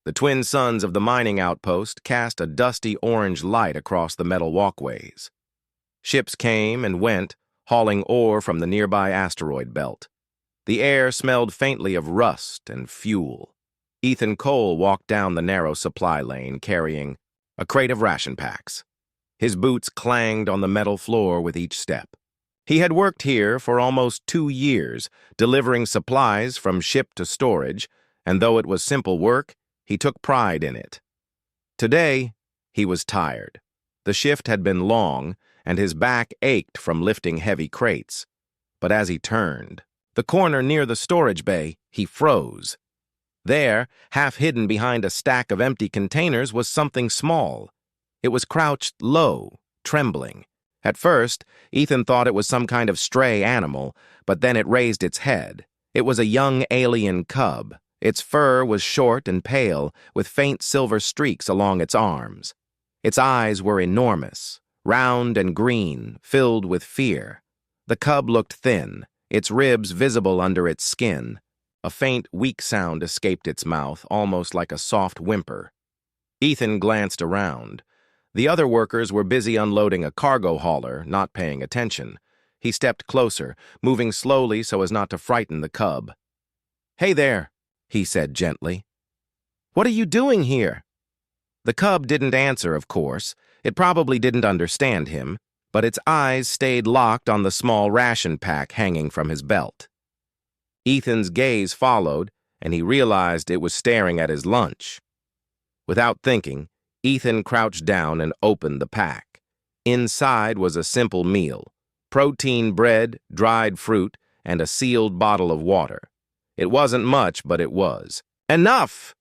The twin suns of the mining outpost cast a dusty orange light across the metal walkways. Ships came and went, hauling ore from the nearby asteroid belt. The air smelled faintly of rust and fuel. Ethan Cole walked down the narrow supply lane carrying a crate of ration packs. His boots clanged on the metal floor with each step. He had worked here for almost 2 years, delivering supplies from ship to storage, and though it was simple work, he took pride in it. Today, he was tired. The shift had been long, and his back ached from lifting heavy crates. But as he turned the corner near the storage bay, he froze. There, half hidden behind a stack of empty containers, was something small. It was crouched low, trembling. At first, Ethan thought it was some kind of stray animal, but then it raised its head. It was a young alien cub. Its fur was short and pale, with faint silver streaks along its arms. Its eyes were enormous, round and green, filled with fear. The cub looked thin, its ribs visible under its skin. A faint, weak sound escaped its mouth, almost like a soft whimper. Ethan glanced around. The other workers were busy unloading a cargo hauler, not paying attention. He stepped closer, moving slowly so as not to frighten the cub. "Hey there," he said gently. "What are you doing here?" The cub didn't answer, of course. It probably didn't understand him, but its eyes stayed locked on the small ration pack hanging from his belt. Ethan's gaze followed, and he realized it was staring at his lunch. Without thinking, Ethan crouched down and opened the pack. Inside was a simple meal: protein bread, dried fruit, and a sealed bottle of water. It wasn't much, but it was. "Enough!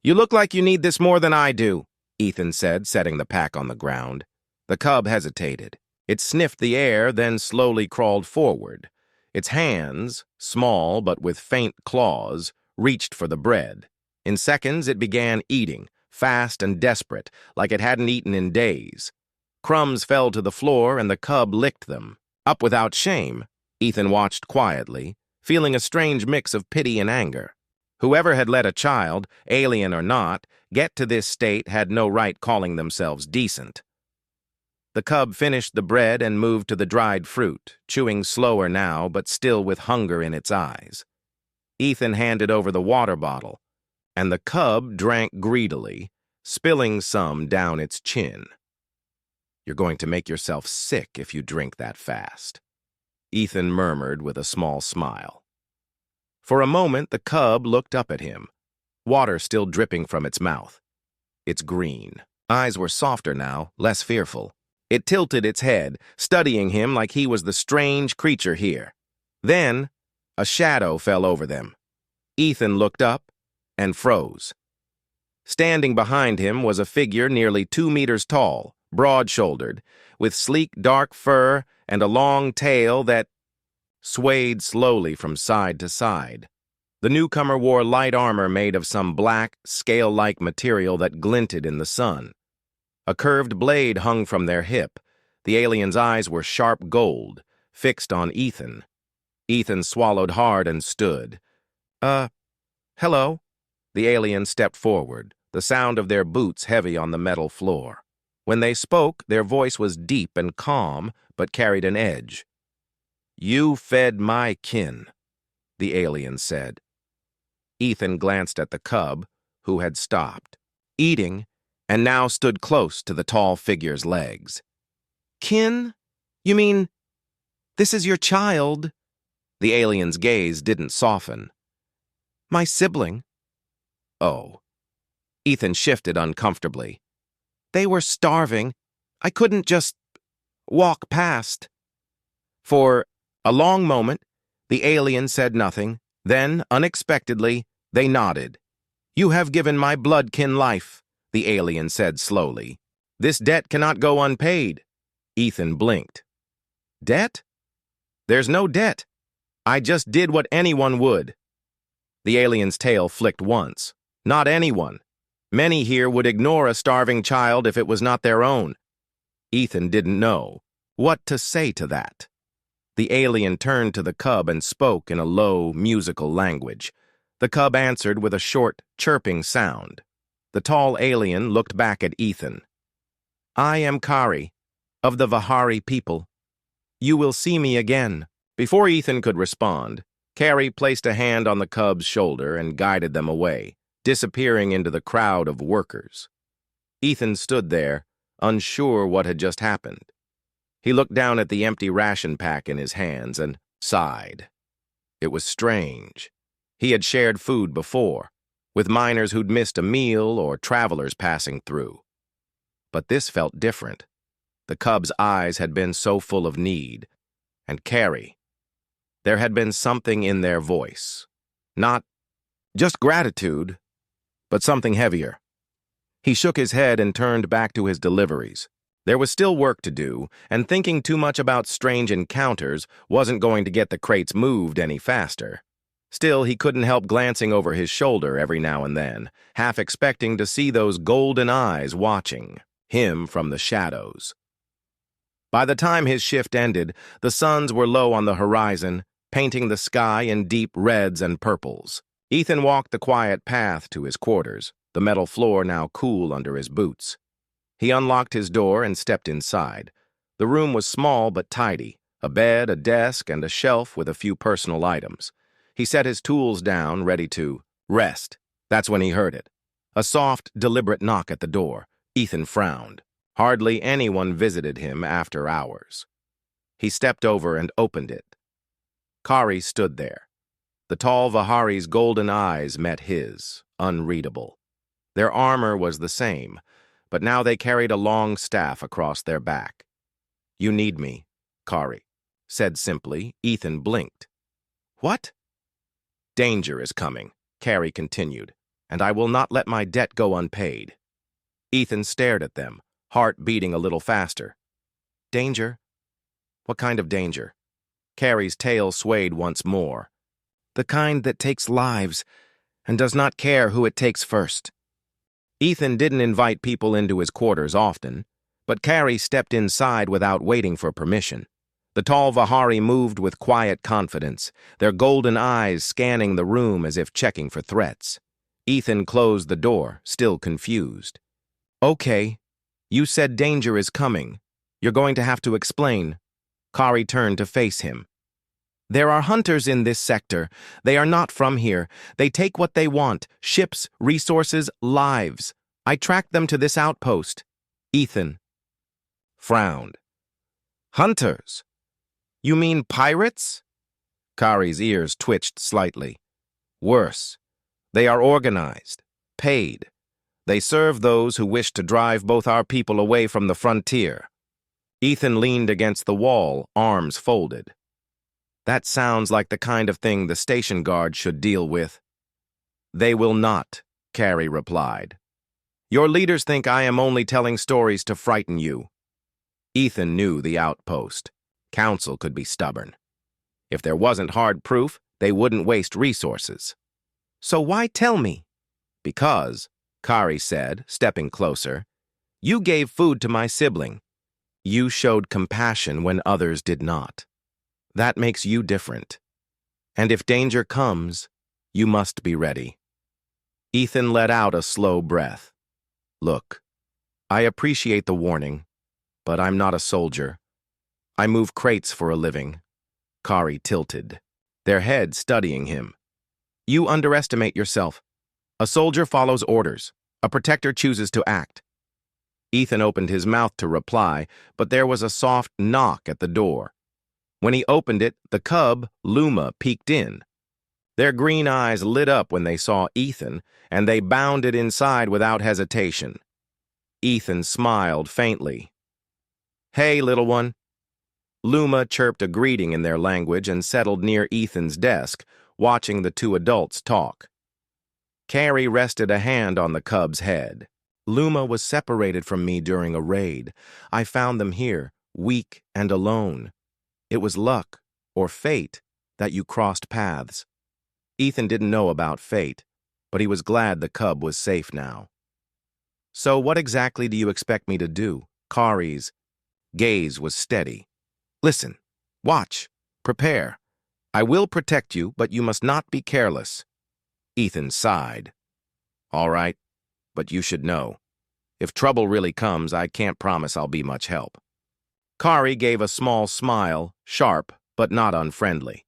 You look like you need this more than I do," Ethan said, setting the pack on the ground. The cub hesitated. It sniffed the air, then slowly crawled forward. Its hands, small but with faint claws, reached for the bread. In seconds, it began eating, fast and desperate, like it hadn't eaten in days. Crumbs fell to the floor, and the cub licked them. Up without shame, Ethan watched quietly, feeling a strange mix of pity and anger. Whoever had let a child, alien or not, get to this state had no right calling themselves decent. The cub finished the bread and moved to the dried fruit, chewing slower now, but still with hunger in its eyes. Ethan handed over the water bottle, and the cub drank greedily, spilling some down its chin. "You're going to make yourself sick if you drink that fast," Ethan murmured with a small smile. For a moment, the cub looked up at him, water still dripping from its mouth. Its green eyes were softer now, less fearful. It tilted its head, studying him like he was the strange creature here. Then, a shadow fell over them. Ethan looked up and froze. Standing behind him was a figure nearly 2 meters tall, broad-shouldered, with sleek dark fur and a long tail that swayed slowly from side to side. The newcomer wore light armor made of some black, scale-like material that glinted in the sun. A curved blade hung from their hip. The alien's eyes were sharp gold, fixed on Ethan. Ethan swallowed hard and stood. Hello." The alien stepped forward, the sound of their boots heavy on the metal floor. When they spoke, their voice was deep and calm, but carried an edge. "You fed my kin," the alien said. Ethan glanced at the cub, who had stopped eating and now stood close to the tall figure's legs. "Kin? You mean, this is your child?" The alien's gaze didn't soften. "My sibling." "Oh." Ethan shifted uncomfortably. "They were starving. I couldn't just walk past." For a long moment, the alien said nothing. Then, unexpectedly, they nodded. "You have given my bloodkin life," the alien said slowly. "This debt cannot go unpaid." Ethan blinked. "Debt? There's no debt. I just did what anyone would." The alien's tail flicked once. "Not anyone. Many here would ignore a starving child if it was not their own." Ethan didn't know what to say to that. The alien turned to the cub and spoke in a low, musical language. The cub answered with a short, chirping sound. The tall alien looked back at Ethan. I am Kari, of the Vihari people. You will see me again. Before Ethan could respond, Kari placed a hand on the cub's shoulder and guided them away, disappearing into the crowd of workers. Ethan stood there, unsure what had just happened. He looked down at the empty ration pack in his hands and sighed. It was strange. He had shared food before, with miners who'd missed a meal or travelers passing through. But this felt different. The cub's eyes had been so full of need. And Kari. There had been something in their voice. Not just gratitude, but something heavier. He shook his head and turned back to his deliveries. There was still work to do, and thinking too much about strange encounters wasn't going to get the crates moved any faster. Still, he couldn't help glancing over his shoulder every now and then, half expecting to see those golden eyes watching him from the shadows. By the time his shift ended, the suns were low on the horizon, painting the sky in deep reds and purples. Ethan walked the quiet path to his quarters, the metal floor now cool under his boots. He unlocked his door and stepped inside. The room was small but tidy, a bed, a desk, and a shelf with a few personal items. He set his tools down, ready to rest. That's when he heard it. A soft, deliberate knock at the door. Ethan frowned. Hardly anyone visited him after hours. He stepped over and opened it. Kari stood there. The tall Vihari's golden eyes met his, unreadable. Their armor was the same, but now they carried a long staff across their back. You need me, Kari said simply. Ethan blinked. What? Danger is coming, Kari continued, and I will not let my debt go unpaid. Ethan stared at them, heart beating a little faster. Danger? What kind of danger? Kari's tail swayed once more. The kind that takes lives and does not care who it takes first. Ethan didn't invite people into his quarters often, but Kari stepped inside without waiting for permission. The tall Vihari moved with quiet confidence, their golden eyes scanning the room as if checking for threats. Ethan closed the door, still confused. Okay, you said danger is coming. You're going to have to explain. Kari turned to face him. There are hunters in this sector. They are not from here. They take what they want, ships, resources, lives. I tracked them to this outpost. Ethan frowned. Hunters? You mean pirates? Kari's ears twitched slightly. Worse. They are organized, paid. They serve those who wish to drive both our people away from the frontier. Ethan leaned against the wall, arms folded. That sounds like the kind of thing the station guard should deal with. They will not, Kari replied. Your leaders think I am only telling stories to frighten you. Ethan knew the outpost. Council could be stubborn. If there wasn't hard proof, they wouldn't waste resources. So why tell me? Because, Kari said, stepping closer, you gave food to my sibling. You showed compassion when others did not. That makes you different. And if danger comes, you must be ready. Ethan let out a slow breath. Look, I appreciate the warning, but I'm not a soldier. I move crates for a living. Kari tilted, their head studying him. You underestimate yourself. A soldier follows orders. A protector chooses to act. Ethan opened his mouth to reply, but there was a soft knock at the door. When he opened it, the cub, Luma, peeked in. Their green eyes lit up when they saw Ethan, and they bounded inside without hesitation. Ethan smiled faintly. Hey, little one. Luma chirped a greeting in their language and settled near Ethan's desk, watching the two adults talk. Kari rested a hand on the cub's head. Luma was separated from me during a raid. I found them here, weak and alone. It was luck, or fate, that you crossed paths. Ethan didn't know about fate, but he was glad the cub was safe now. So what exactly do you expect me to do? Kari's gaze was steady. Listen, watch, prepare. I will protect you, but you must not be careless. Ethan sighed. All right. but you should know. If trouble really comes, I can't promise I'll be much help." Kari gave a small smile, sharp but not unfriendly.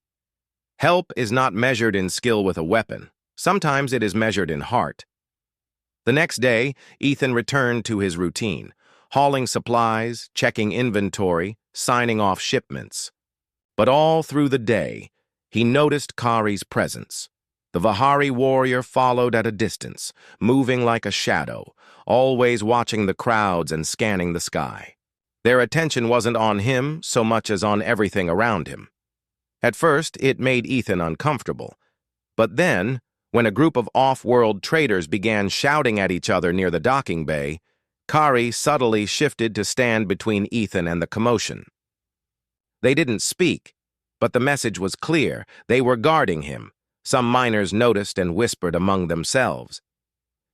Help is not measured in skill with a weapon. Sometimes it is measured in heart. The next day, Ethan returned to his routine, hauling supplies, checking inventory, signing off shipments. But all through the day, he noticed Kari's presence. The Vihari warrior followed at a distance, moving like a shadow, always watching the crowds and scanning the sky. Their attention wasn't on him so much as on everything around him. At first, it made Ethan uncomfortable. But then, when a group of off-world traders began shouting at each other near the docking bay, Kari subtly shifted to stand between Ethan and the commotion. They didn't speak, but the message was clear. They were guarding him. Some miners noticed and whispered among themselves.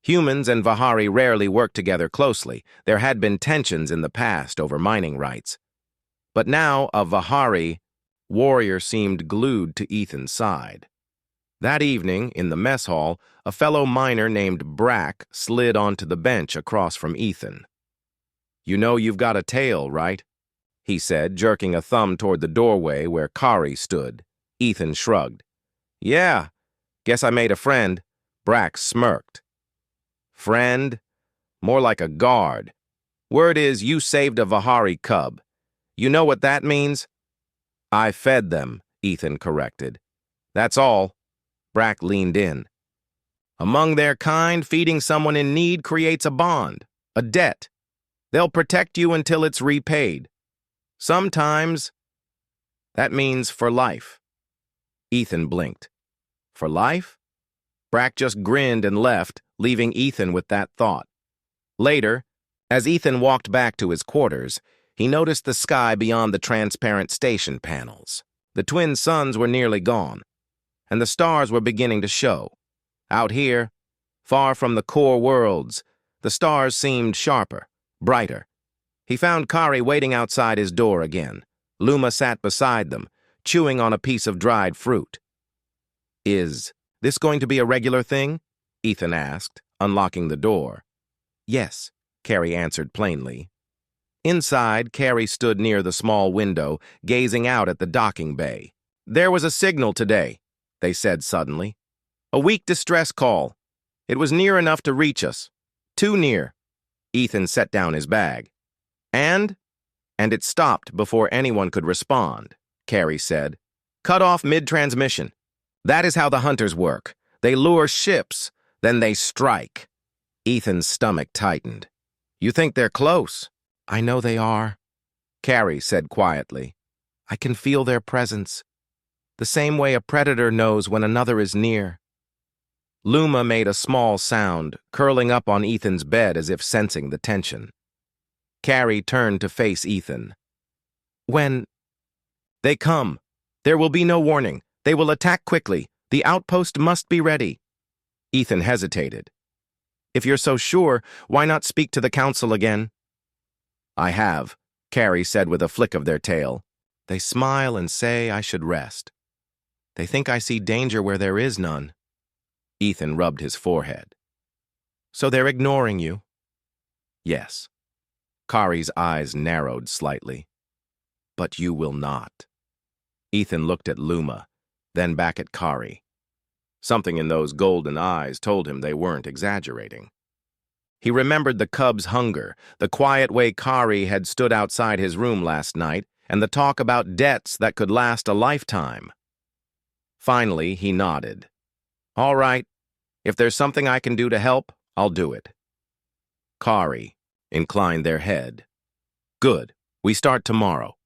Humans and Vihari rarely worked together closely. There had been tensions in the past over mining rights. But now a Vihari warrior seemed glued to Ethan's side. That evening, in the mess hall, a fellow miner named Brack slid onto the bench across from Ethan. "You know you've got a tail, right?" he said, jerking a thumb toward the doorway where Kari stood. Ethan shrugged. "Yeah, guess I made a friend." Brack smirked. "Friend? More like a guard. Word is you saved a Vihari cub. You know what that means?" "I fed them," Ethan corrected. "That's all." Brack leaned in. "Among their kind, feeding someone in need creates a bond, a debt. They'll protect you until it's repaid. Sometimes that means for life." Ethan blinked. "For life?" Brack just grinned and left, leaving Ethan with that thought. Later, as Ethan walked back to his quarters, he noticed the sky beyond the transparent station panels. The twin suns were nearly gone, and the stars were beginning to show. Out here, far from the core worlds, the stars seemed sharper, brighter. He found Kari waiting outside his door again. Luma sat beside them, chewing on a piece of dried fruit. "Is this going to be a regular thing?" Ethan asked, unlocking the door. "Yes," Kari answered plainly. Inside, Kari stood near the small window, gazing out at the docking bay. "There was a signal today," they said suddenly. "A weak distress call. It was near enough to reach us. Too near." Ethan set down his bag. And it stopped before anyone could respond," Kari said. "Cut off mid-transmission. That is how the hunters work. They lure ships, then they strike." Ethan's stomach tightened. "You think they're close?" "I know they are," Kari said quietly. "I can feel their presence. The same way a predator knows when another is near." Luma made a small sound, curling up on Ethan's bed as if sensing the tension. Kari turned to face Ethan. "When they come, there will be no warning. They will attack quickly. The outpost must be ready." Ethan hesitated. "If you're so sure, why not speak to the council again?" "I have," Kari said with a flick of their tail. "They smile and say I should rest. They think I see danger where there is none." Ethan rubbed his forehead. "So they're ignoring you?" "Yes." Kari's eyes narrowed slightly. "But you will not." Ethan looked at Luma, then back at Kari. Something in those golden eyes told him they weren't exaggerating. He remembered the cub's hunger, the quiet way Kari had stood outside his room last night, and the talk about debts that could last a lifetime. Finally, he nodded. "All right. If there's something I can do to help, I'll do it." Kari inclined their head. "Good. We start tomorrow.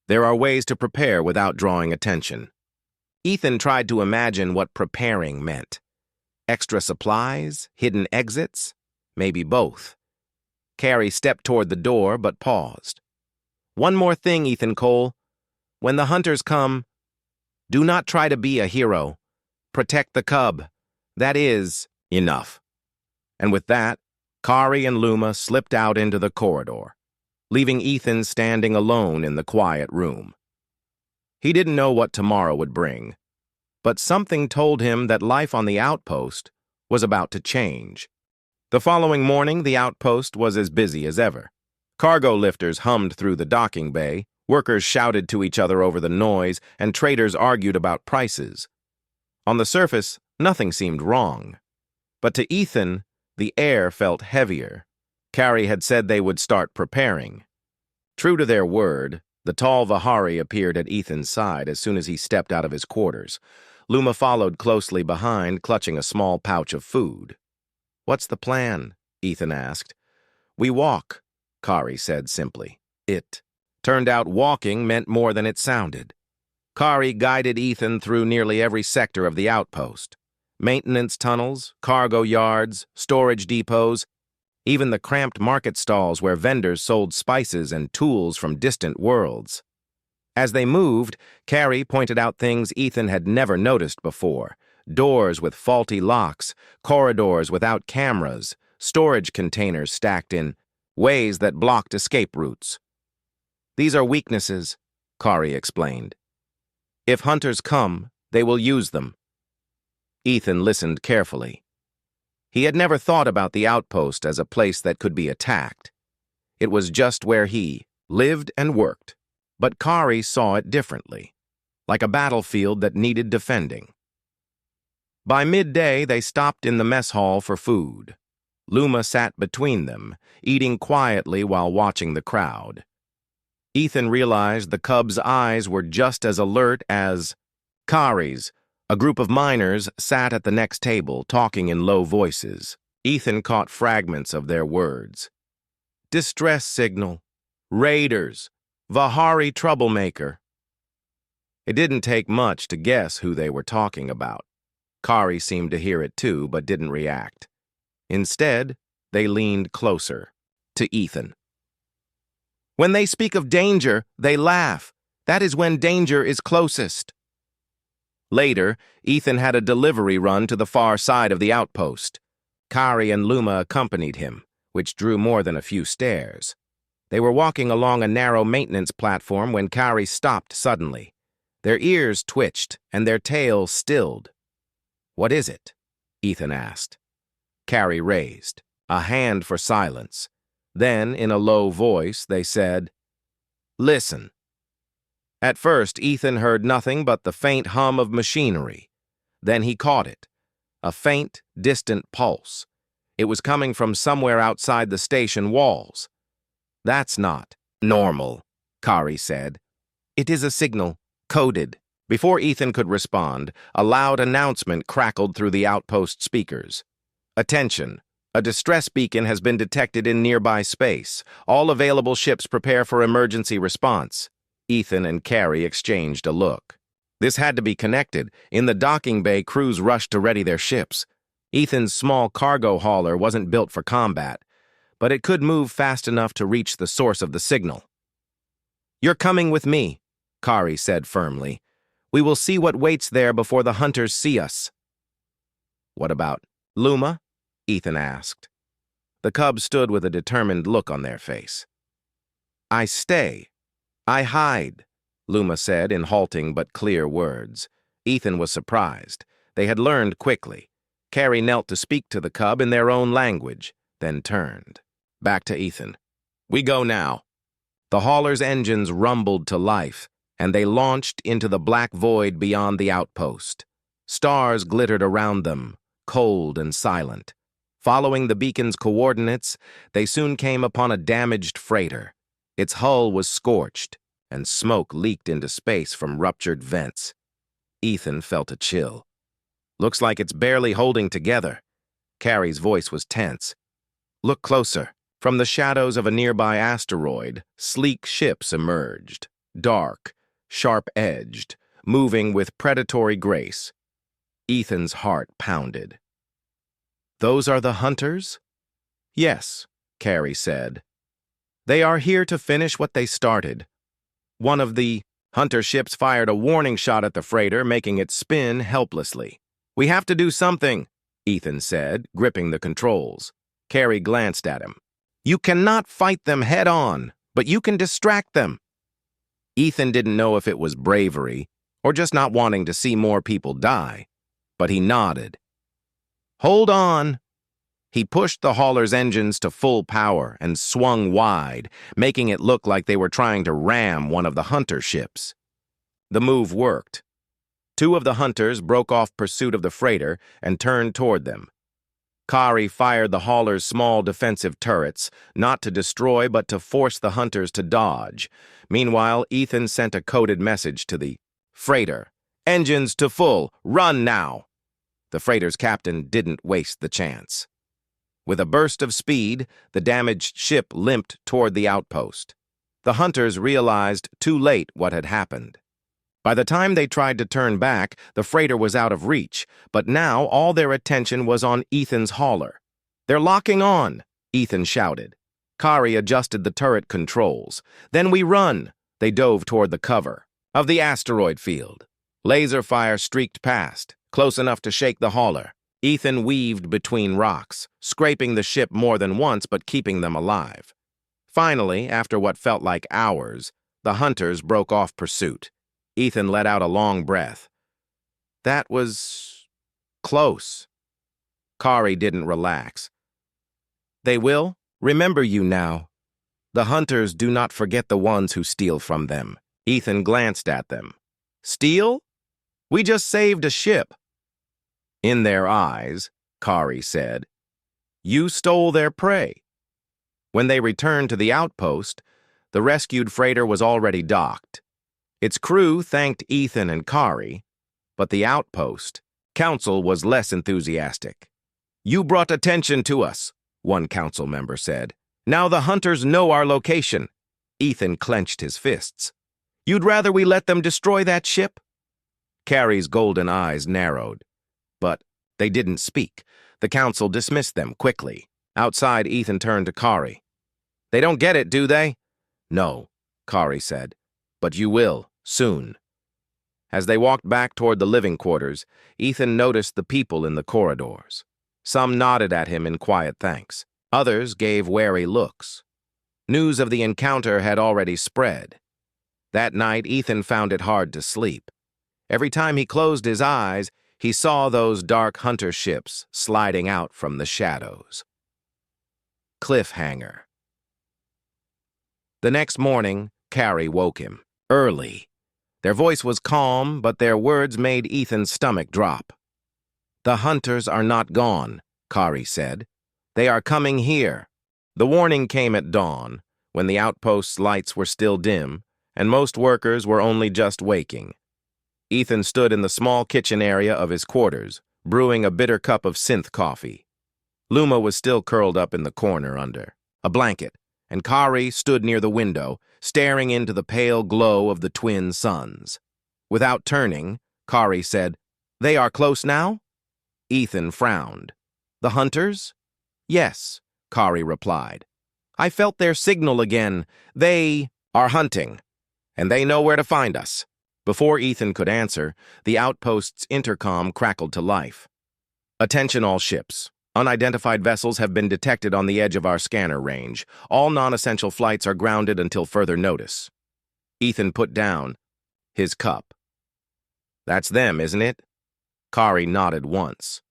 There are ways to prepare without drawing attention." Ethan tried to imagine what preparing meant. Extra supplies? Hidden exits? Maybe both. Kari stepped toward the door, but paused. "One more thing, Ethan Cole. When the hunters come, do not try to be a hero. Protect the cub. That is enough." And with that, Kari and Luma slipped out into the corridor, leaving Ethan standing alone in the quiet room. He didn't know what tomorrow would bring, but something told him that life on the outpost was about to change. The following morning, the outpost was as busy as ever. Cargo lifters hummed through the docking bay, workers shouted to each other over the noise, and traders argued about prices. On the surface, nothing seemed wrong. But to Ethan, the air felt heavier. Carrie had said they would start preparing. True to their word, the tall Vihari appeared at Ethan's side as soon as he stepped out of his quarters. Luma followed closely behind, clutching a small pouch of food. "What's the plan?" Ethan asked. "We walk," Kari said simply. It turned out walking meant more than it sounded. Kari guided Ethan through nearly every sector of the outpost. Maintenance tunnels, cargo yards, storage depots, even the cramped market stalls where vendors sold spices and tools from distant worlds. As they moved, Carrie pointed out things Ethan had never noticed before. Doors with faulty locks, corridors without cameras, storage containers stacked in ways that blocked escape routes. "These are weaknesses," Kari explained. "If hunters come, they will use them." Ethan listened carefully. He had never thought about the outpost as a place that could be attacked. It was just where he lived and worked. But Kari saw it differently, like a battlefield that needed defending. By midday, they stopped in the mess hall for food. Luma sat between them, eating quietly while watching the crowd. Ethan realized the cub's eyes were just as alert as Kari's. A group of miners sat at the next table, talking in low voices. Ethan caught fragments of their words. "Distress signal. Raiders. Vihari troublemaker." It didn't take much to guess who they were talking about. Kari seemed to hear it too, but didn't react. Instead, they leaned closer to Ethan. "When they speak of danger, they laugh. That is when danger is closest." Later, Ethan had a delivery run to the far side of the outpost. Kari and Luma accompanied him, which drew more than a few stares. They were walking along a narrow maintenance platform when Kari stopped suddenly. Their ears twitched and their tails stilled. "What is it?" Ethan asked. Kari raised, a hand for silence. Then, in a low voice, they said, "Listen." At first, Ethan heard nothing but the faint hum of machinery. Then he caught it, a faint, distant pulse. It was coming from somewhere outside the station walls. "That's not normal," Kari said. "It is a signal, coded." Before Ethan could respond, a loud announcement crackled through the outpost speakers. "Attention! A distress beacon has been detected in nearby space. All available ships prepare for emergency response." Ethan and Kari exchanged a look. This had to be connected. In the docking bay, crews rushed to ready their ships. Ethan's small cargo hauler wasn't built for combat, but it could move fast enough to reach the source of the signal. "You're coming with me," Kari said firmly. "We will see what waits there before the hunters see us." "What about Luma?" Ethan asked. The cubs stood with a determined look on their face. "I stay. I hide," Luma said in halting but clear words. Ethan was surprised. They had learned quickly. Kari knelt to speak to the cub in their own language, then turned. Back to Ethan. "We go now." The hauler's engines rumbled to life, and they launched into the black void beyond the outpost. Stars glittered around them, cold and silent. Following the beacon's coordinates, they soon came upon a damaged freighter. Its hull was scorched, and smoke leaked into space from ruptured vents. Ethan felt a chill. "Looks like it's barely holding together." Kari's voice was tense. "Look closer." From the shadows of a nearby asteroid, sleek ships emerged, dark, sharp-edged, moving with predatory grace. Ethan's heart pounded. "Those are the hunters?" "Yes," Kari said. "They are here to finish what they started." One of the hunter ships fired a warning shot at the freighter, making it spin helplessly. "We have to do something," Ethan said, gripping the controls. Kari glanced at him. "You cannot fight them head-on, but you can distract them." Ethan didn't know if it was bravery or just not wanting to see more people die, but he nodded. "Hold on." He pushed the hauler's engines to full power and swung wide, making it look like they were trying to ram one of the hunter ships. The move worked. Two of the hunters broke off pursuit of the freighter and turned toward them. Kari fired the hauler's small defensive turrets, not to destroy but to force the hunters to dodge. Meanwhile, Ethan sent a coded message to the freighter. "Engines to full, run now!" The freighter's captain didn't waste the chance. With a burst of speed, the damaged ship limped toward the outpost. The hunters realized too late what had happened. By the time they tried to turn back, the freighter was out of reach, but now all their attention was on Ethan's hauler. "They're locking on," Ethan shouted. Kari adjusted the turret controls. "Then we run." They dove toward the cover of the asteroid field. Laser fire streaked past, close enough to shake the hauler. Ethan weaved between rocks, scraping the ship more than once but keeping them alive. Finally, after what felt like hours, the hunters broke off pursuit. Ethan let out a long breath. That was close. Kari didn't relax. "They will remember you now. The hunters do not forget the ones who steal from them." Ethan glanced at them. "Steal? We just saved a ship." "In their eyes," Kari said, "you stole their prey." When they returned to the outpost, the rescued freighter was already docked. Its crew thanked Ethan and Kari, but the outpost council was less enthusiastic. "You brought attention to us," one council member said. "Now the hunters know our location." Ethan clenched his fists. "You'd rather we let them destroy that ship?" Kari's golden eyes narrowed, but they didn't speak. The council dismissed them quickly. Outside, Ethan turned to Kari. "They don't get it, do they?" "No," Kari said. "But you will, soon." As they walked back toward the living quarters, Ethan noticed the people in the corridors. Some nodded at him in quiet thanks. Others gave wary looks. News of the encounter had already spread. That night, Ethan found it hard to sleep. Every time he closed his eyes, he saw those dark hunter ships sliding out from the shadows. Cliffhanger. The next morning, Kari woke him. Early. Their voice was calm, but their words made Ethan's stomach drop. "The hunters are not gone," Kari said. "They are coming here." The warning came at dawn, when the outpost's lights were still dim, and most workers were only just waking. Ethan stood in the small kitchen area of his quarters, brewing a bitter cup of synth coffee. Luma was still curled up in the corner under a blanket, and Kari stood near the window, staring into the pale glow of the twin suns. Without turning, Kari said, "They are close now?" Ethan frowned. "The hunters?" "Yes," Kari replied. "I felt their signal again. They are hunting, and they know where to find us." Before Ethan could answer, the outpost's intercom crackled to life. "Attention all ships. Unidentified vessels have been detected on the edge of our scanner range. All non-essential flights are grounded until further notice." Ethan put down his cup. "That's them, isn't it?" Kari nodded once.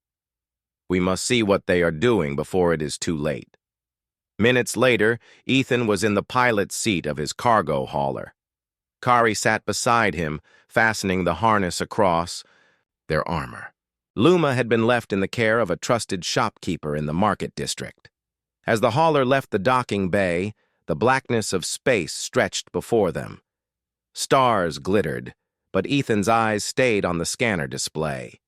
"We must see what they are doing before it is too late." Minutes later, Ethan was in the pilot's seat of his cargo hauler. Kari sat beside him, fastening the harness across their armor. Luma had been left in the care of a trusted shopkeeper in the market district. As the hauler left the docking bay, the blackness of space stretched before them. Stars glittered, but Ethan's eyes stayed on the scanner display.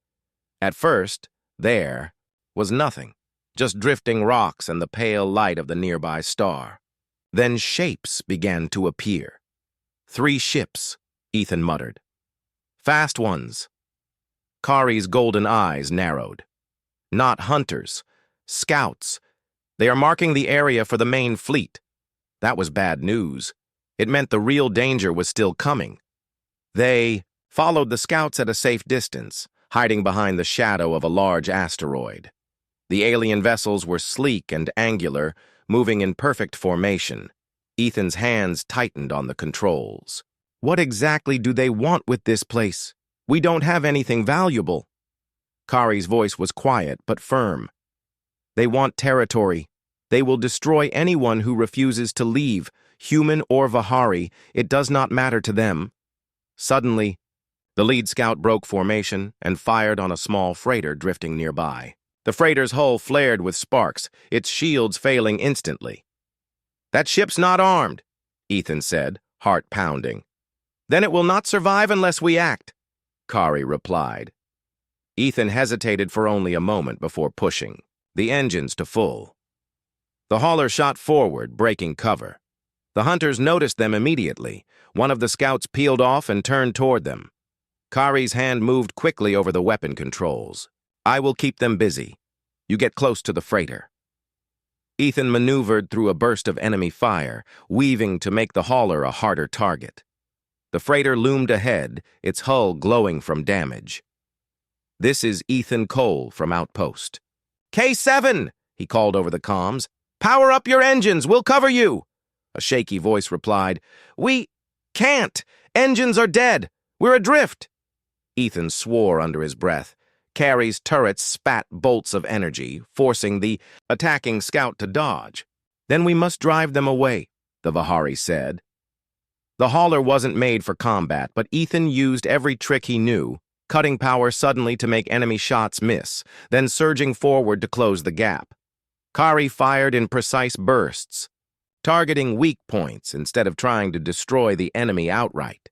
At first, there was nothing, just drifting rocks and the pale light of the nearby star. Then shapes began to appear. 3 ships, Ethan muttered. "Fast ones." Kari's golden eyes narrowed. "Not hunters, scouts. They are marking the area for the main fleet." That was bad news. It meant the real danger was still coming. They followed the scouts at a safe distance, hiding behind the shadow of a large asteroid. The alien vessels were sleek and angular, moving in perfect formation. Ethan's hands tightened on the controls. "What exactly do they want with this place? We don't have anything valuable." Kari's voice was quiet but firm. They want territory. They will destroy anyone who refuses to leave, human or Vihari. It does not matter to them. Suddenly, the lead scout broke formation and fired on a small freighter drifting nearby. The freighter's hull flared with sparks, its shields failing instantly. "That ship's not armed," Ethan said, heart pounding. "Then it will not survive unless we act," Kari replied. Ethan hesitated for only a moment before pushing the engines to full. The hauler shot forward, breaking cover. The hunters noticed them immediately. One of the scouts peeled off and turned toward them. Kari's hand moved quickly over the weapon controls. "I will keep them busy. You get close to the freighter." Ethan maneuvered through a burst of enemy fire, weaving to make the hauler a harder target. The freighter loomed ahead, its hull glowing from damage. "This is Ethan Cole from Outpost." "K7!" he called over the comms. "Power up your engines, we'll cover you!" A shaky voice replied, "We can't! Engines are dead! We're adrift!" Ethan swore under his breath. Kari's turrets spat bolts of energy, forcing the attacking scout to dodge. "Then we must drive them away," the Vihari said. The hauler wasn't made for combat, but Ethan used every trick he knew, cutting power suddenly to make enemy shots miss, then surging forward to close the gap. Kari fired in precise bursts, targeting weak points instead of trying to destroy the enemy outright.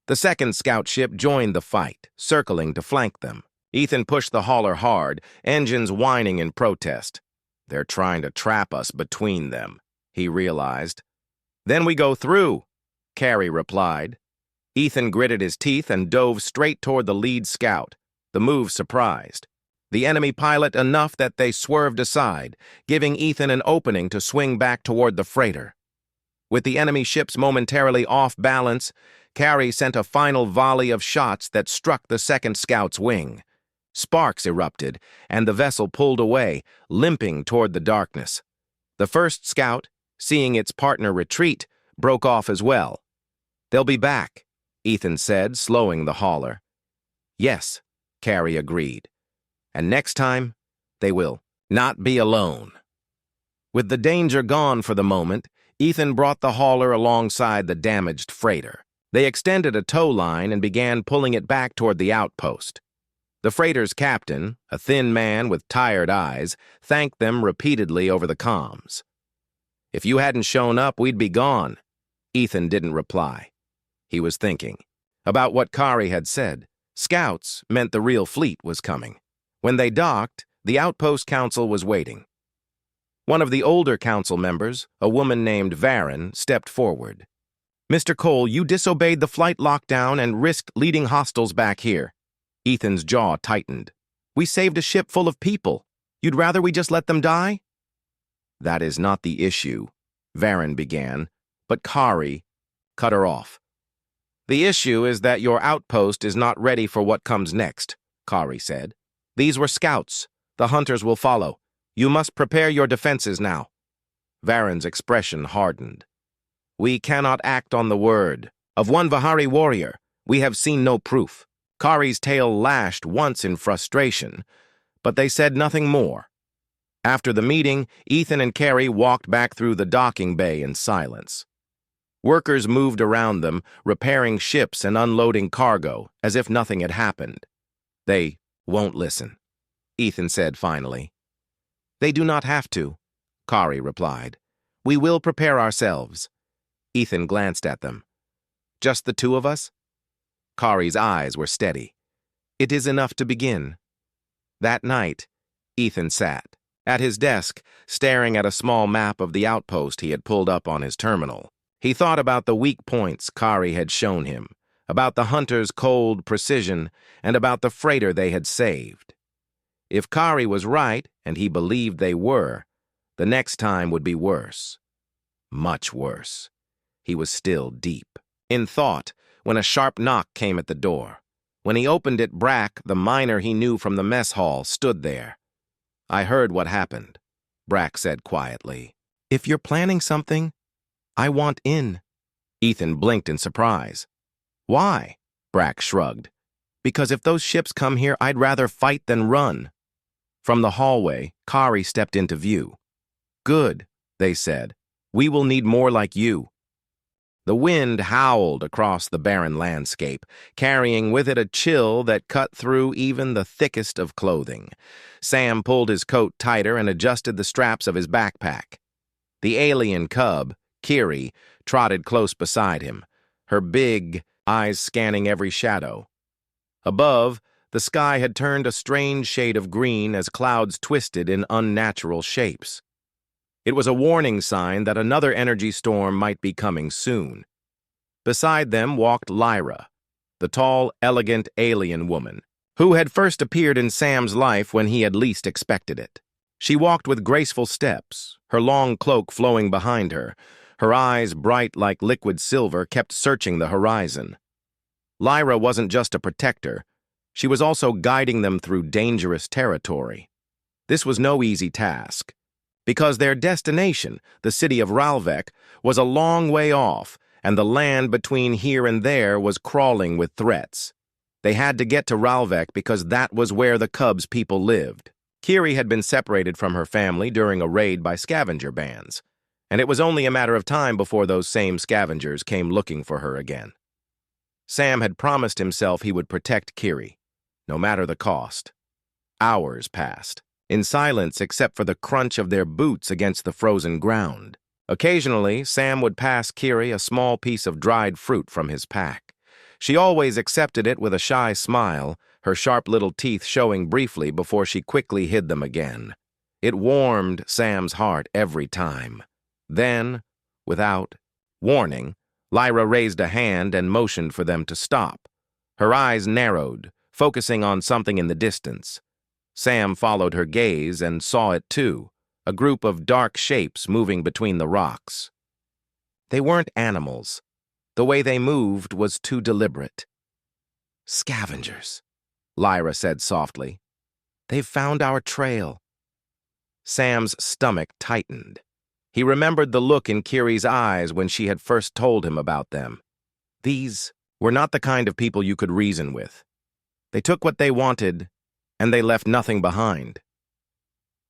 The second scout ship joined the fight, circling to flank them. Ethan pushed the hauler hard, engines whining in protest. "They're trying to trap us between them," he realized. "Then we go through," Kari replied. Ethan gritted his teeth and dove straight toward the lead scout. The move surprised the enemy pilot enough that they swerved aside, giving Ethan an opening to swing back toward the freighter. With the enemy ships momentarily off balance, Kari sent a final volley of shots that struck the second scout's wing. Sparks erupted, and the vessel pulled away, limping toward the darkness. The first scout, seeing its partner retreat, broke off as well. "They'll be back," Ethan said, slowing the hauler. "Yes," Kari agreed. "And next time, they will not be alone." With the danger gone for the moment, Ethan brought the hauler alongside the damaged freighter. They extended a tow line and began pulling it back toward the outpost. The freighter's captain, a thin man with tired eyes, thanked them repeatedly over the comms. "If you hadn't shown up, we'd be gone." Ethan didn't reply. He was thinking about what Kari had said. Scouts meant the real fleet was coming. When they docked, the outpost council was waiting. One of the older council members, a woman named Varen, stepped forward. "Mr. Cole, you disobeyed the flight lockdown and risked leading hostiles back here." Ethan's jaw tightened. "We saved a ship full of people. You'd rather we just let them die?" "That is not the issue," Varen began, but Kari cut her off. "The issue is that your outpost is not ready for what comes next," Kari said. "These were scouts. The hunters will follow. You must prepare your defenses now." Varen's expression hardened. "We cannot act on the word of one Vihari warrior. We have seen no proof." Kari's tail lashed once in frustration, but they said nothing more. After the meeting, Ethan and Kari walked back through the docking bay in silence. Workers moved around them, repairing ships and unloading cargo, as if nothing had happened. "They won't listen," Ethan said finally. "They do not have to," Kari replied. "We will prepare ourselves." Ethan glanced at them. "Just the two of us?" Kari's eyes were steady. "It is enough to begin." That night, Ethan sat at his desk, staring at a small map of the outpost he had pulled up on his terminal. He thought about the weak points Kari had shown him, about the hunters' cold precision, and about the freighter they had saved. If Kari was right, and he believed they were, the next time would be worse. Much worse. He was still deep in thought when a sharp knock came at the door. When he opened it, Brack, the miner he knew from the mess hall, stood there. "I heard what happened," Brack said quietly. "If you're planning something, I want in." Ethan blinked in surprise. "Why?" Brack shrugged. "Because if those ships come here, I'd rather fight than run." From the hallway, Kari stepped into view. "Good," they said. "We will need more like you." The wind howled across the barren landscape, carrying with it a chill that cut through even the thickest of clothing. Sam pulled his coat tighter and adjusted the straps of his backpack. The alien cub, Kiri, trotted close beside him, her big eyes scanning every shadow. Above, the sky had turned a strange shade of green as clouds twisted in unnatural shapes. It was a warning sign that another energy storm might be coming soon. Beside them walked Lyra, the tall, elegant alien woman, who had first appeared in Sam's life when he had least expected it. She walked with graceful steps, her long cloak flowing behind her. Her eyes, bright like liquid silver, kept searching the horizon. Lyra wasn't just a protector. She was also guiding them through dangerous territory. This was no easy task, because their destination, the city of Ralvek, was a long way off, and the land between here and there was crawling with threats. They had to get to Ralvek because that was where the Cubs' people lived. Kiri had been separated from her family during a raid by scavenger bands, and it was only a matter of time before those same scavengers came looking for her again. Sam had promised himself he would protect Kiri, no matter the cost. Hours passed, in silence except for the crunch of their boots against the frozen ground. Occasionally, Sam would pass Kiri a small piece of dried fruit from his pack. She always accepted it with a shy smile, her sharp little teeth showing briefly before she quickly hid them again. It warmed Sam's heart every time. Then, without warning, Lyra raised a hand and motioned for them to stop. Her eyes narrowed, focusing on something in the distance. Sam followed her gaze and saw it too, a group of dark shapes moving between the rocks. They weren't animals. The way they moved was too deliberate. "Scavengers," Lyra said softly. "They've found our trail." Sam's stomach tightened. He remembered the look in Kiri's eyes when she had first told him about them. These were not the kind of people you could reason with. They took what they wanted, and they left nothing behind.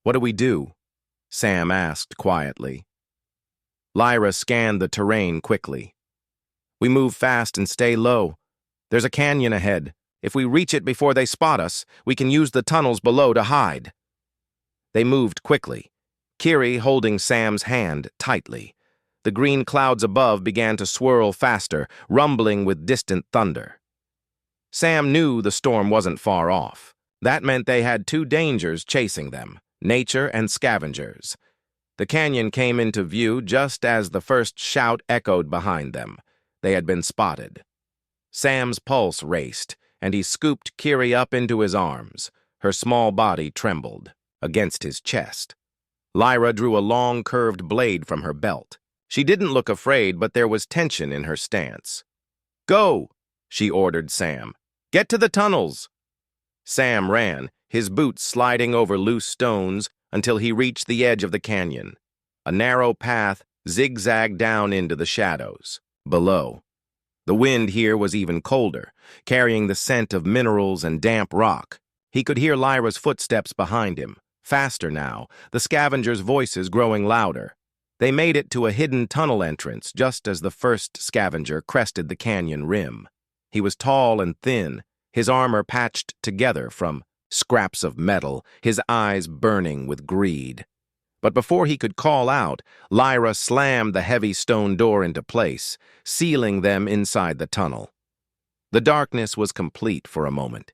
"What do we do?" Sam asked quietly. Lyra scanned the terrain quickly. "We move fast and stay low. There's a canyon ahead. If we reach it before they spot us, we can use the tunnels below to hide." They moved quickly, Kiri holding Sam's hand tightly. The green clouds above began to swirl faster, rumbling with distant thunder. Sam knew the storm wasn't far off. That meant they had two dangers chasing them, nature and scavengers. The canyon came into view just as the first shout echoed behind them. They had been spotted. Sam's pulse raced, and he scooped Kiri up into his arms. Her small body trembled against his chest. Lyra drew a long, curved blade from her belt. She didn't look afraid, but there was tension in her stance. "Go," she ordered Sam. "Get to the tunnels." Sam ran, his boots sliding over loose stones until he reached the edge of the canyon. A narrow path zigzagged down into the shadows. Below, the wind here was even colder, carrying the scent of minerals and damp rock. He could hear Lyra's footsteps behind him, faster now, the scavengers' voices growing louder. They made it to a hidden tunnel entrance just as the first scavenger crested the canyon rim. He was tall and thin, his armor patched together from scraps of metal, his eyes burning with greed. But before he could call out, Lyra slammed the heavy stone door into place, sealing them inside the tunnel. The darkness was complete for a moment.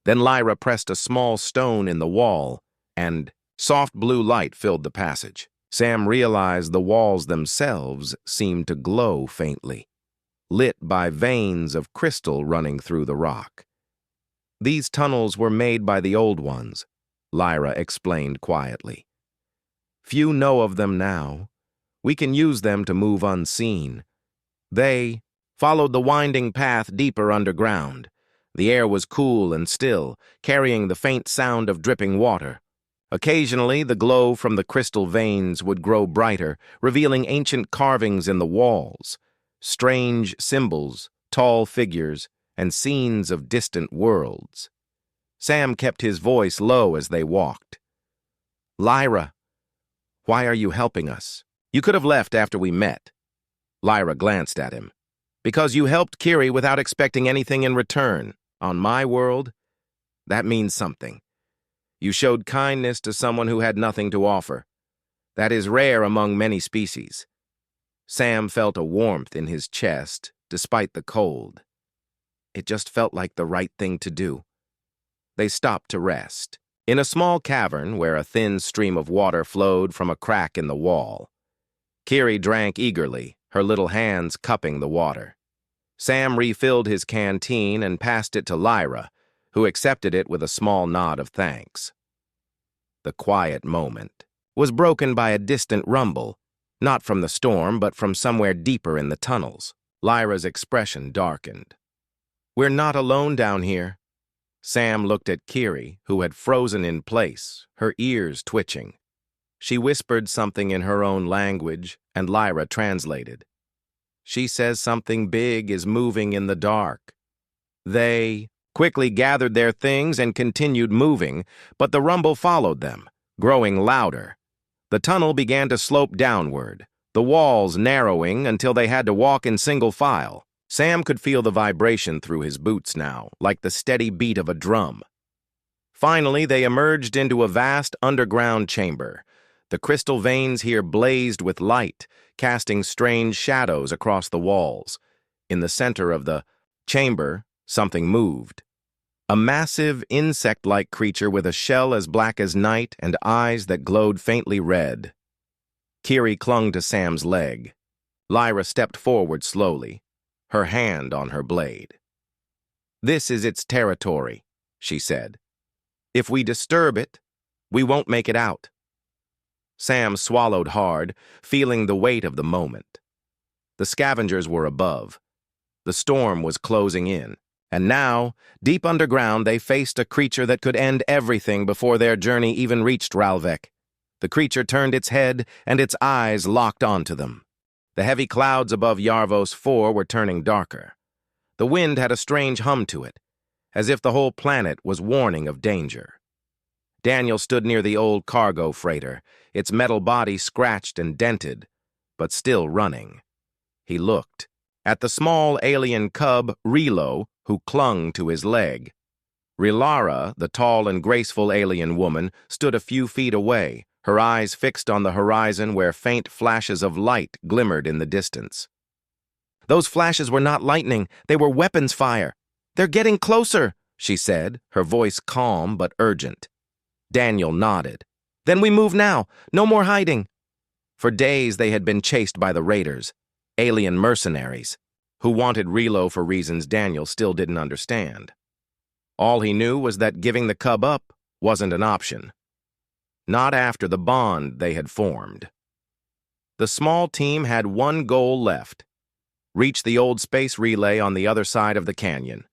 Then Lyra pressed a small stone in the wall, and soft blue light filled the passage. Sam realized the walls themselves seemed to glow faintly, lit by veins of crystal running through the rock. "These tunnels were made by the old ones," Lyra explained quietly. "Few know of them now. We can use them to move unseen." They followed the winding path deeper underground. The air was cool and still, carrying the faint sound of dripping water. Occasionally, the glow from the crystal veins would grow brighter, revealing ancient carvings in the walls, strange symbols, tall figures, and scenes of distant worlds. Sam kept his voice low as they walked. Lyra, why are you helping us? You could have left after we met. Lyra glanced at him. Because you helped Kiri without expecting anything in return. On my world, that means something. You showed kindness to someone who had nothing to offer. That is rare among many species. Sam felt a warmth in his chest, despite the cold. It just felt like the right thing to do. They stopped to rest. In a small cavern where a thin stream of water flowed from a crack in the wall. Kiri drank eagerly, her little hands cupping the water. Sam refilled his canteen and passed it to Lyra, who accepted it with a small nod of thanks. The quiet moment was broken by a distant rumble, not from the storm, but from somewhere deeper in the tunnels. Lyra's expression darkened. We're not alone down here. Sam looked at Kiri, who had frozen in place, her ears twitching. She whispered something in her own language, and Lyra translated. She says something big is moving in the dark. They quickly gathered their things and continued moving, but the rumble followed them, growing louder. The tunnel began to slope downward, the walls narrowing until they had to walk in single file. Sam could feel the vibration through his boots now, like the steady beat of a drum. Finally, they emerged into a vast underground chamber. The crystal veins here blazed with light, casting strange shadows across the walls. In the center of the chamber, something moved. A massive, insect-like creature with a shell as black as night and eyes that glowed faintly red. Kiri clung to Sam's leg. Lyra stepped forward slowly, her hand on her blade. This is its territory, she said. If we disturb it, we won't make it out. Sam swallowed hard, feeling the weight of the moment. The scavengers were above. The storm was closing in, and now, deep underground, they faced a creature that could end everything before their journey even reached Ralvek. The creature turned its head, and its eyes locked onto them. The heavy clouds above Yarvos 4 were turning darker. The wind had a strange hum to it, as if the whole planet was warning of danger. Daniel stood near the old cargo freighter, its metal body scratched and dented, but still running. He looked at the small alien cub, Relo, who clung to his leg. Rilara, the tall and graceful alien woman, stood a few feet away, her eyes fixed on the horizon where faint flashes of light glimmered in the distance. Those flashes were not lightning, they were weapons fire. They're getting closer, she said, her voice calm but urgent. Daniel nodded. Then we move now, no more hiding. For days they had been chased by the raiders, alien mercenaries, who wanted Relo for reasons Daniel still didn't understand. All he knew was that giving the cub up wasn't an option. Not after the bond they had formed. The small team had one goal left: reach the old space relay on the other side of the canyon.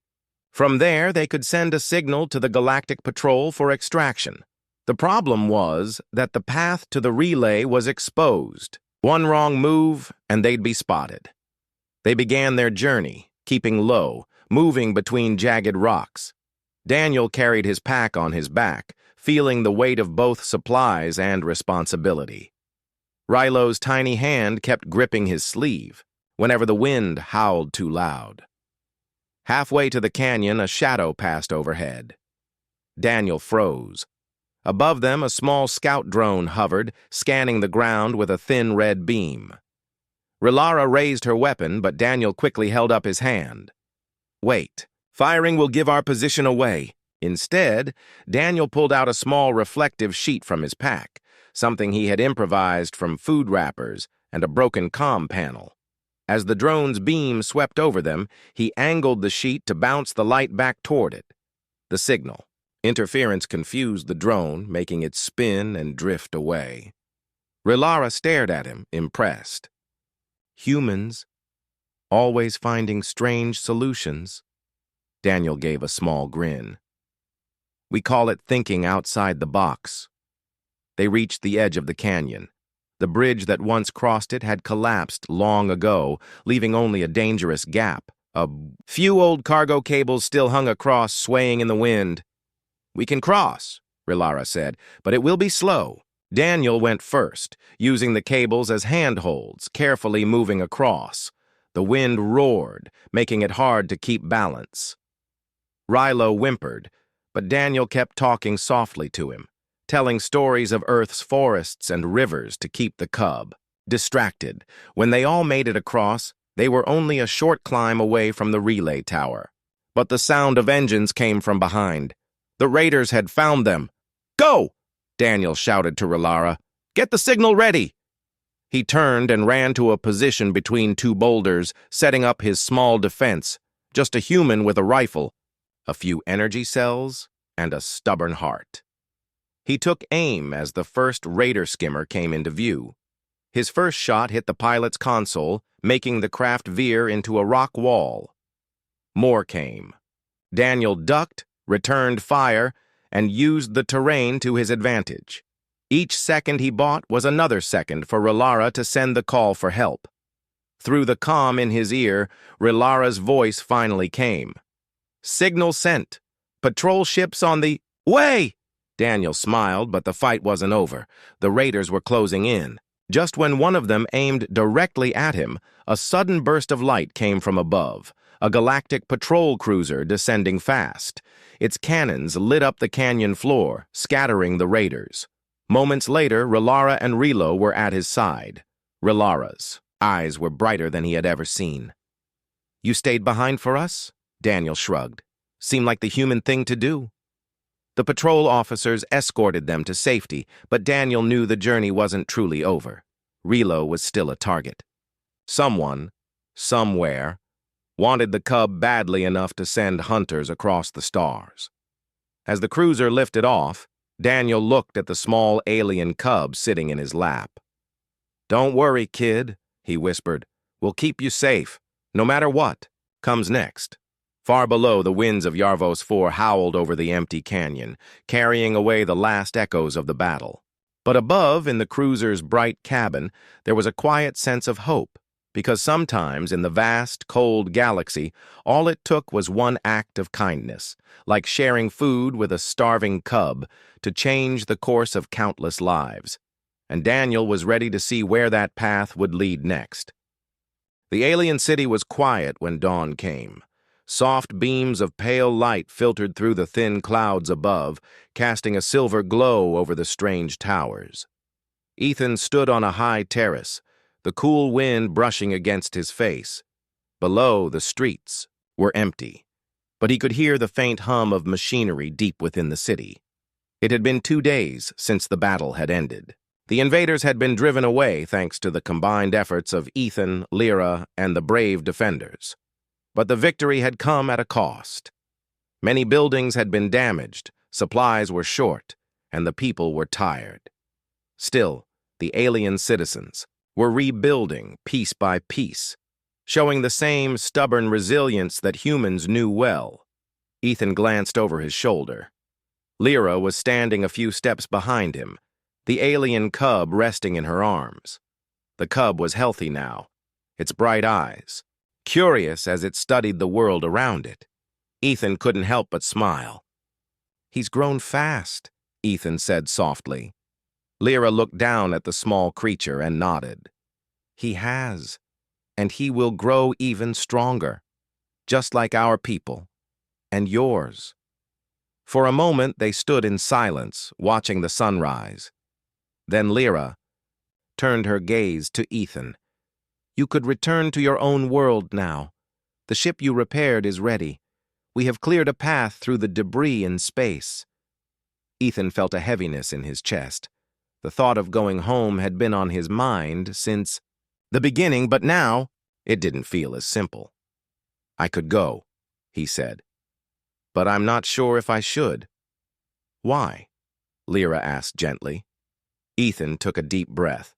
From there, they could send a signal to the Galactic Patrol for extraction. The problem was that the path to the relay was exposed. One wrong move, and they'd be spotted. They began their journey, keeping low, moving between jagged rocks. Daniel carried his pack on his back, feeling the weight of both supplies and responsibility. Rilo's tiny hand kept gripping his sleeve whenever the wind howled too loud. Halfway to the canyon, a shadow passed overhead. Daniel froze. Above them, a small scout drone hovered, scanning the ground with a thin red beam. Rilara raised her weapon, but Daniel quickly held up his hand. Wait, firing will give our position away. Instead, Daniel pulled out a small reflective sheet from his pack, something he had improvised from food wrappers and a broken comm panel. As the drone's beam swept over them, he angled the sheet to bounce the light back toward it. The signal. Interference confused the drone, making it spin and drift away. Rilara stared at him, impressed. Humans, always finding strange solutions. Daniel gave a small grin. We call it thinking outside the box. They reached the edge of the canyon. The bridge that once crossed it had collapsed long ago, leaving only a dangerous gap. A few old cargo cables still hung across, swaying in the wind. We can cross, Rilara said, but it will be slow. Daniel went first, using the cables as handholds, carefully moving across. The wind roared, making it hard to keep balance. Rilo whimpered, but Daniel kept talking softly to him, telling stories of Earth's forests and rivers to keep the cub distracted. When they all made it across, they were only a short climb away from the relay tower. But the sound of engines came from behind. The raiders had found them. "Go!" Daniel shouted to Relara. "Get the signal ready!" He turned and ran to a position between two boulders, setting up his small defense, just a human with a rifle, a few energy cells, and a stubborn heart. He took aim as the first raider skimmer came into view. His first shot hit the pilot's console, making the craft veer into a rock wall. More came. Daniel ducked, returned fire, and used the terrain to his advantage. Each second he bought was another second for Relara to send the call for help. Through the comm in his ear, Relara's voice finally came. "Signal sent. Patrol ships on the way!" Daniel smiled, but the fight wasn't over. The raiders were closing in. Just when one of them aimed directly at him, a sudden burst of light came from above, a galactic patrol cruiser descending fast. Its cannons lit up the canyon floor, scattering the raiders. Moments later, Relara and Rilo were at his side. Relara's eyes were brighter than he had ever seen. "You stayed behind for us?" Daniel shrugged. "Seemed like the human thing to do." The patrol officers escorted them to safety, but Daniel knew the journey wasn't truly over. Rilo was still a target. Someone, somewhere, wanted the cub badly enough to send hunters across the stars. As the cruiser lifted off, Daniel looked at the small alien cub sitting in his lap. "Don't worry, kid," he whispered. "We'll keep you safe, no matter what comes next." Far below, the winds of Yarvos IV howled over the empty canyon, carrying away the last echoes of the battle. But above, in the cruiser's bright cabin, there was a quiet sense of hope, because sometimes in the vast, cold galaxy, all it took was one act of kindness, like sharing food with a starving cub, to change the course of countless lives. And Daniel was ready to see where that path would lead next. The alien city was quiet when dawn came. Soft beams of pale light filtered through the thin clouds above, casting a silver glow over the strange towers. Ethan stood on a high terrace, the cool wind brushing against his face. Below, the streets were empty, but he could hear the faint hum of machinery deep within the city. It had been 2 days since the battle had ended. The invaders had been driven away thanks to the combined efforts of Ethan, Lyra, and the brave defenders. But the victory had come at a cost. Many buildings had been damaged, supplies were short, and the people were tired. Still, the alien citizens were rebuilding piece by piece, showing the same stubborn resilience that humans knew well. Ethan glanced over his shoulder. Lyra was standing a few steps behind him, the alien cub resting in her arms. The cub was healthy now, its bright eyes curious as it studied the world around it. Ethan couldn't help but smile. "He's grown fast," Ethan said softly. Lyra looked down at the small creature and nodded. "He has, and he will grow even stronger, just like our people, and yours." For a moment they stood in silence, watching the sunrise. Then Lyra turned her gaze to Ethan. "You could return to your own world now. The ship you repaired is ready. We have cleared a path through the debris in space." Ethan felt a heaviness in his chest. The thought of going home had been on his mind since the beginning, but now it didn't feel as simple. "I could go," he said, "but I'm not sure if I should." "Why?" Lyra asked gently. Ethan took a deep breath.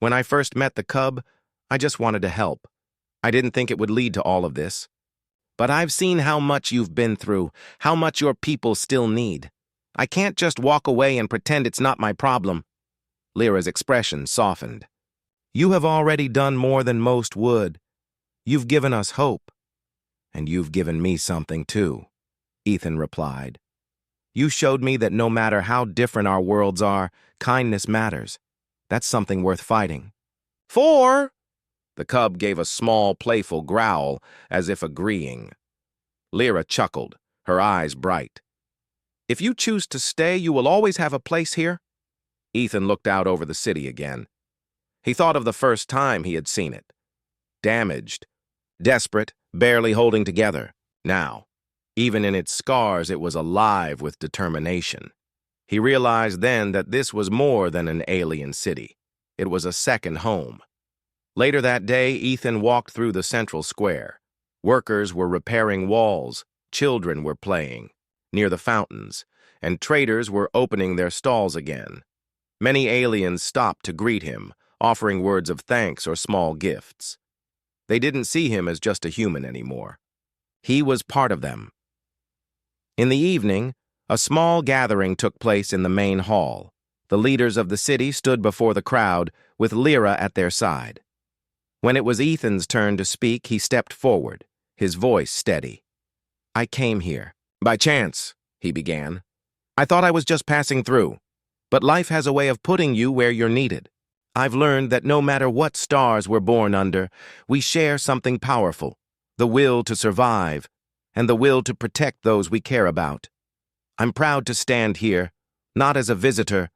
"When I first met the cub, I just wanted to help. I didn't think it would lead to all of this. But I've seen how much you've been through, how much your people still need. I can't just walk away and pretend it's not my problem." Lyra's expression softened. "You have already done more than most would. You've given us hope. And you've given me something too," Ethan replied. You showed me that no matter how different our worlds are, kindness matters. That's something worth fighting. 4! The cub gave a small, playful growl, as if agreeing. Lyra chuckled, her eyes bright. If you choose to stay, you will always have a place here? Ethan looked out over the city again. He thought of the first time he had seen it. Damaged, desperate, barely holding together. Now, even in its scars, it was alive with determination. He realized then that this was more than an alien city. It was a second home. Later that day, Ethan walked through the central square. Workers were repairing walls, children were playing near the fountains, and traders were opening their stalls again. Many aliens stopped to greet him, offering words of thanks or small gifts. They didn't see him as just a human anymore. He was part of them. In the evening, a small gathering took place in the main hall. The leaders of the city stood before the crowd, with Lyra at their side. When it was Ethan's turn to speak, he stepped forward, his voice steady. I came here. By chance, he began. I thought I was just passing through, but life has a way of putting you where you're needed. I've learned that no matter what stars we're born under, we share something powerful, the will to survive, and the will to protect those we care about. I'm proud to stand here, not as a visitor,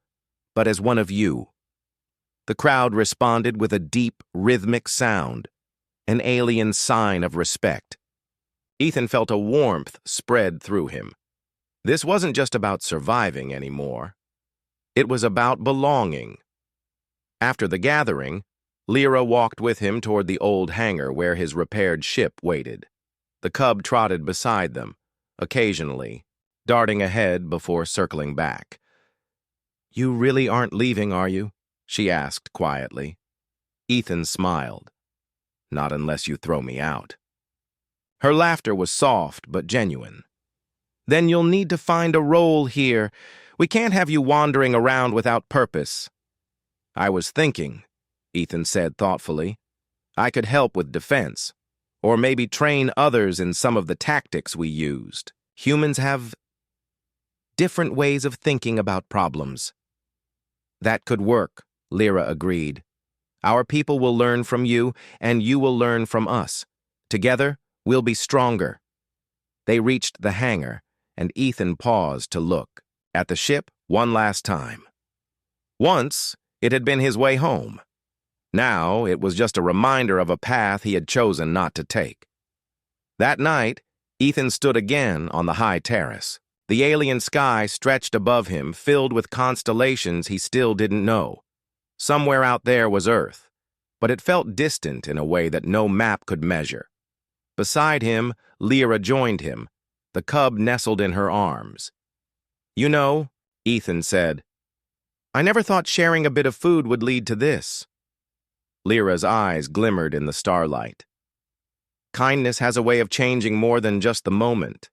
but as one of you. The crowd responded with a deep, rhythmic sound, an alien sign of respect. Ethan felt a warmth spread through him. This wasn't just about surviving anymore. It was about belonging. After the gathering, Lyra walked with him toward the old hangar where his repaired ship waited. The cub trotted beside them, occasionally, darting ahead before circling back. You really aren't leaving, are you? She asked quietly. Ethan smiled. Not unless you throw me out. Her laughter was soft but genuine. Then you'll need to find a role here. We can't have you wandering around without purpose. I was thinking, Ethan said thoughtfully. I could help with defense, or maybe train others in some of the tactics we used. Humans have different ways of thinking about problems. That could work, Lyra agreed. Our people will learn from you, and you will learn from us. Together, we'll be stronger. They reached the hangar, and Ethan paused to look at the ship one last time. Once, it had been his way home. Now, it was just a reminder of a path he had chosen not to take. That night, Ethan stood again on the high terrace. The alien sky stretched above him, filled with constellations he still didn't know. Somewhere out there was Earth, but it felt distant in a way that no map could measure. Beside him, Lyra joined him, the cub nestled in her arms. You know, Ethan said, I never thought sharing a bit of food would lead to this. Lyra's eyes glimmered in the starlight. Kindness has a way of changing more than just the moment.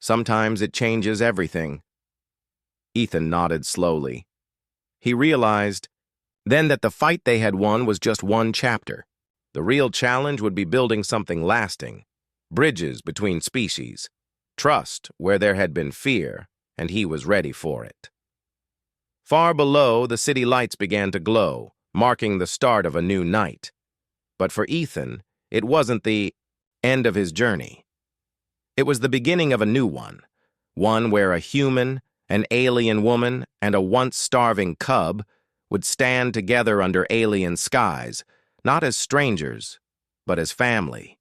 Sometimes it changes everything. Ethan nodded slowly. He realized then that the fight they had won was just one chapter. The real challenge would be building something lasting, bridges between species, trust where there had been fear, and he was ready for it. Far below, the city lights began to glow, marking the start of a new night. But for Ethan, it wasn't the end of his journey. It was the beginning of a new one where a human, an alien woman, and a once-starving cub would stand together under alien skies, not as strangers, but as family.